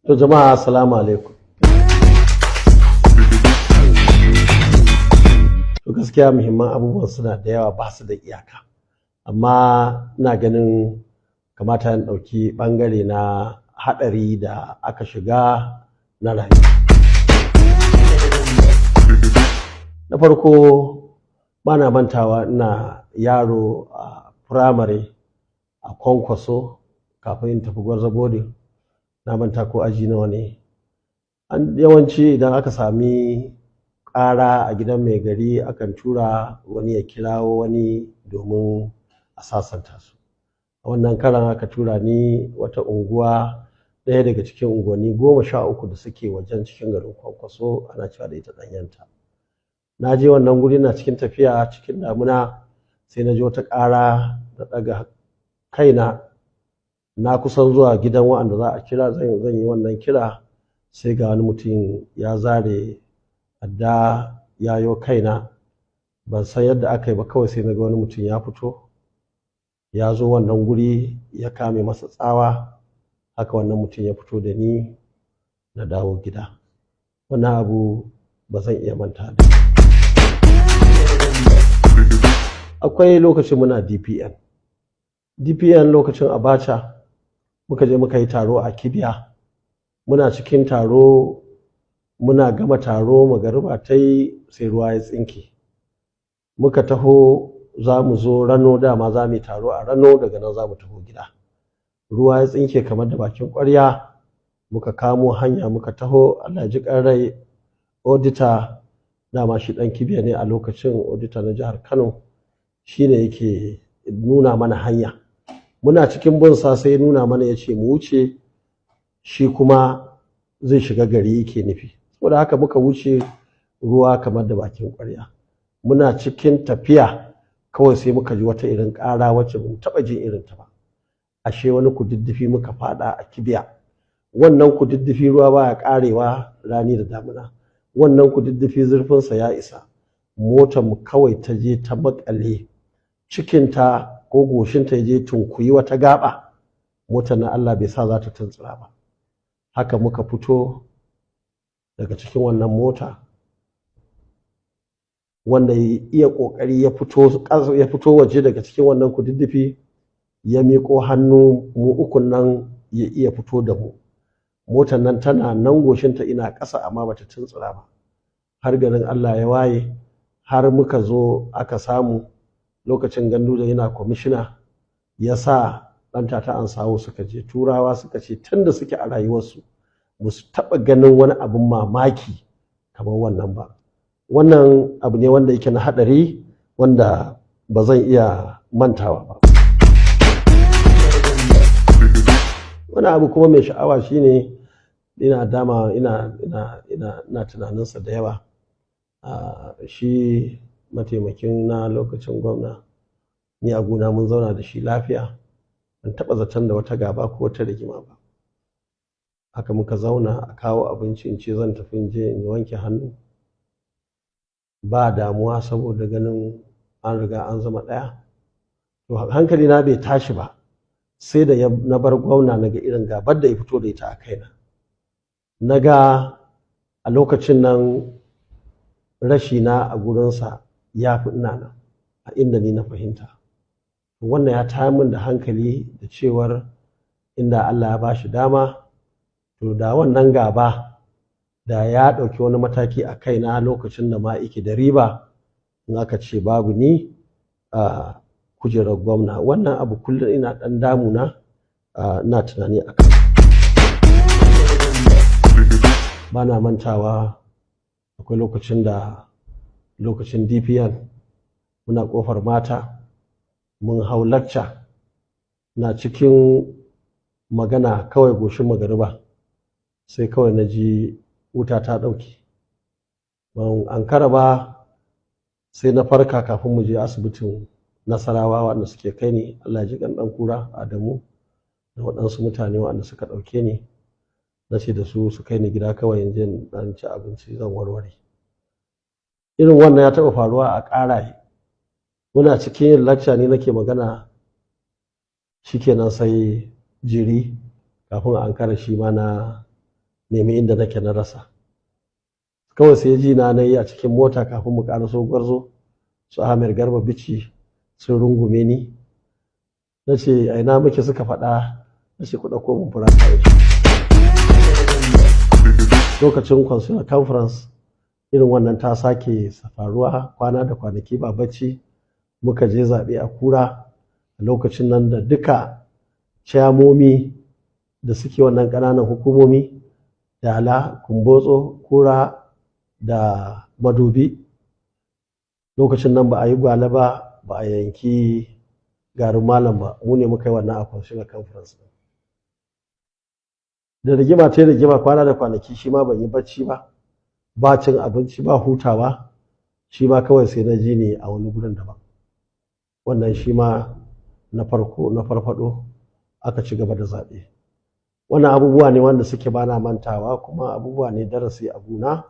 To jama'a assalamu alaikum. To gaskiya muhimman abubuwan suna da yawa ba su da iyaka. Amma ina ganin kamata in ɗauki ɓangare na haɗari da aka shiga na rayuwa. Na farko bana mantawa ina yaro a firamare a Kwankwaso kafin in tafi Gwarzo boarding. Na manta ko aji nawa ne. Yawanci idan aka sami ƙara a gidan mai gari akan tura wani ya kirawo wani domin a sasanta su. A wannan karan aka tura ni wata unguwa ɗaya daga cikin unguwanni 13 da suke wajen cikin garin Kwankwaso, ana cewa da ita Ɗanyanta. Na je wannan guri na cikin tafiya cikin damuna, sai na ji wata ƙara da ɗaga kaina. Na kusan zuwa gidan wa'anda za a kira, zan yi wannan kira, sai ga wani mutum ya zare adda ya yo kaina. Ban san yadda aka yi ba, kawai sai na ga wani mutum ya fito ya zo wannan guri ya kame masa tsawa. Haka wannan mutum ya fito da ni na dawo gida. Wannan abu ba zan iya manta da. Akwai lokacin muna DPN lokacin Abacha, muka je muka yi taro a Kibiya. Muna cikin taro, muna gama taro, magariba ta yi sai ruwa ya tsinke. Muka taho za mu zo Rano, dama za mu yi taro a Rano, daga nan za mu taho gida. Ruwa ya tsinke kamar da bakin ƙwarya. Muka kamo hanya muka taho. Allah ji rai auditor, dama shi ɗan Kibiya ne a lokacin, auditor na jihar Kano, shine yake nuna mana hanya. Muna cikin bunsa sai nuna mana ya ce mu wuce, shi kuma zai shiga gari yake nufi. Saboda haka muka wuce ruwa kamar da bakin ƙwarya. Muna cikin tafiya kawai sai muka ji wata irin ƙara wacce mun taɓa jin irin ta ba. Ashe wani kududdufi muka faɗa a Kibiya. Wannan kududdufi ruwa baya ƙarewa rani da damuna. Wannan kududdufi zurfinsa ya isa. Motar mu kawai ta je ta maƙale, cikinta ko goshinta ya je tunkuyi wata gaba. Motar na Allah bai sa za ta tuntsira ba. Haka muka fito daga cikin wannan mota, wanda ya iya ƙoƙari ya fito waje daga cikin wannan kududdufi, ya miƙo hannu mu ukun nan ya iya fito da mu. Motar nan tana nan goshinta ina ƙasa amma bata tuntsira ba. Har garin Allah ya waye, har muka zo aka samu lokacin Ganduje yana kwamishina, ya sa ɗan Tata Ansawo suka je. Turawa suka ce tunda suke a rayuwarsu ba su taɓa ganin wani abin mamaki kamar wannan ba. Wannan abu ne wanda yake na haɗari, wanda ba zan iya mantawa ba. Wani abu kuma mai sha'awa shine ina tunaninsa da yawa. Shi mataimakin na lokacin gwamna, ni a gona mun zauna da shi lafiya, ban taɓa zaton da wata gaba ko wata rigima ba. Haka muka zauna, a kawo abinci in ce zan tafi in je in wanke hannu, ba damuwa saboda ganin an riga an zama ɗaya. To hankali na bai tashi ba, sai da na bar gwamna na ga irin gabar da ya fito da ita a kaina. Na ga a lokacin nan rashi na a gurinsa ya fi ina nan, a inda ni na fahimta. Wannan ya tayar min da hankali da cewar inda Allah ya ba shi dama, to da wannan gaba da ya ɗauki wani mataki a kaina lokacin da ma yake da riba, in aka ce babu ni a kujerar gwamna. Wannan abu kullum ina ɗan damuna, ina tunani a kai. Ba na mantawa akwai lokacin DPN muna ƙofar mata, mun hau lacca, na cikin magana kawai goshin magariba sai kawai na ji wuta ta ɗauke. Ban ankara ba sai na farka kafin mu je asibitin Nasarawa wanda suke kai ni. Allah ji kan ɗan kura Adamu da waɗansu mutane waɗanda suka ɗauke ni. Na ce da su kai ni gida kawai in je ɗan ci abinci zan warware. Irin wannan ya taɓa faruwa a Ƙaraye. Muna cikin yin lacca ne nake magana, shikenan sai jiri, kafin a ankara shi ma na nemi inda nake na rasa. Kawai sai ji na yi a cikin mota kafin mu ƙaraso Gwarzo, su Ahmed Garba Bichi sun rungume ni. Na ce a ina muke, suka faɗa. Na ce ku ɗauko mun fura ta wuce. Lokacin consular conference irin wannan ta sake faruwa, kwana da kwanaki ba bacci. Muka je zaɓe a Kura a lokacin nan da duka ciyamomi da suke wannan ƙananan hukumomi, Dala, Kumbotso, Kura da Madobi. Lokacin nan ba a yi gwale ba, ba a yanki garin malam ba, mu ne muka yi wannan a consular conference. Da rigima ta rigima, kwana da kwanaki shi ma ban yi bacci ba, ba cin abinci ba hutawa, shi ma kawai sai na ji ne a wani gurin daban. Wannan shi ma na farfado aka ci gaba da zaɓe. Wannan abubuwa ne wanda suke bana mantawa, kuma abubuwa ne darasi a guna.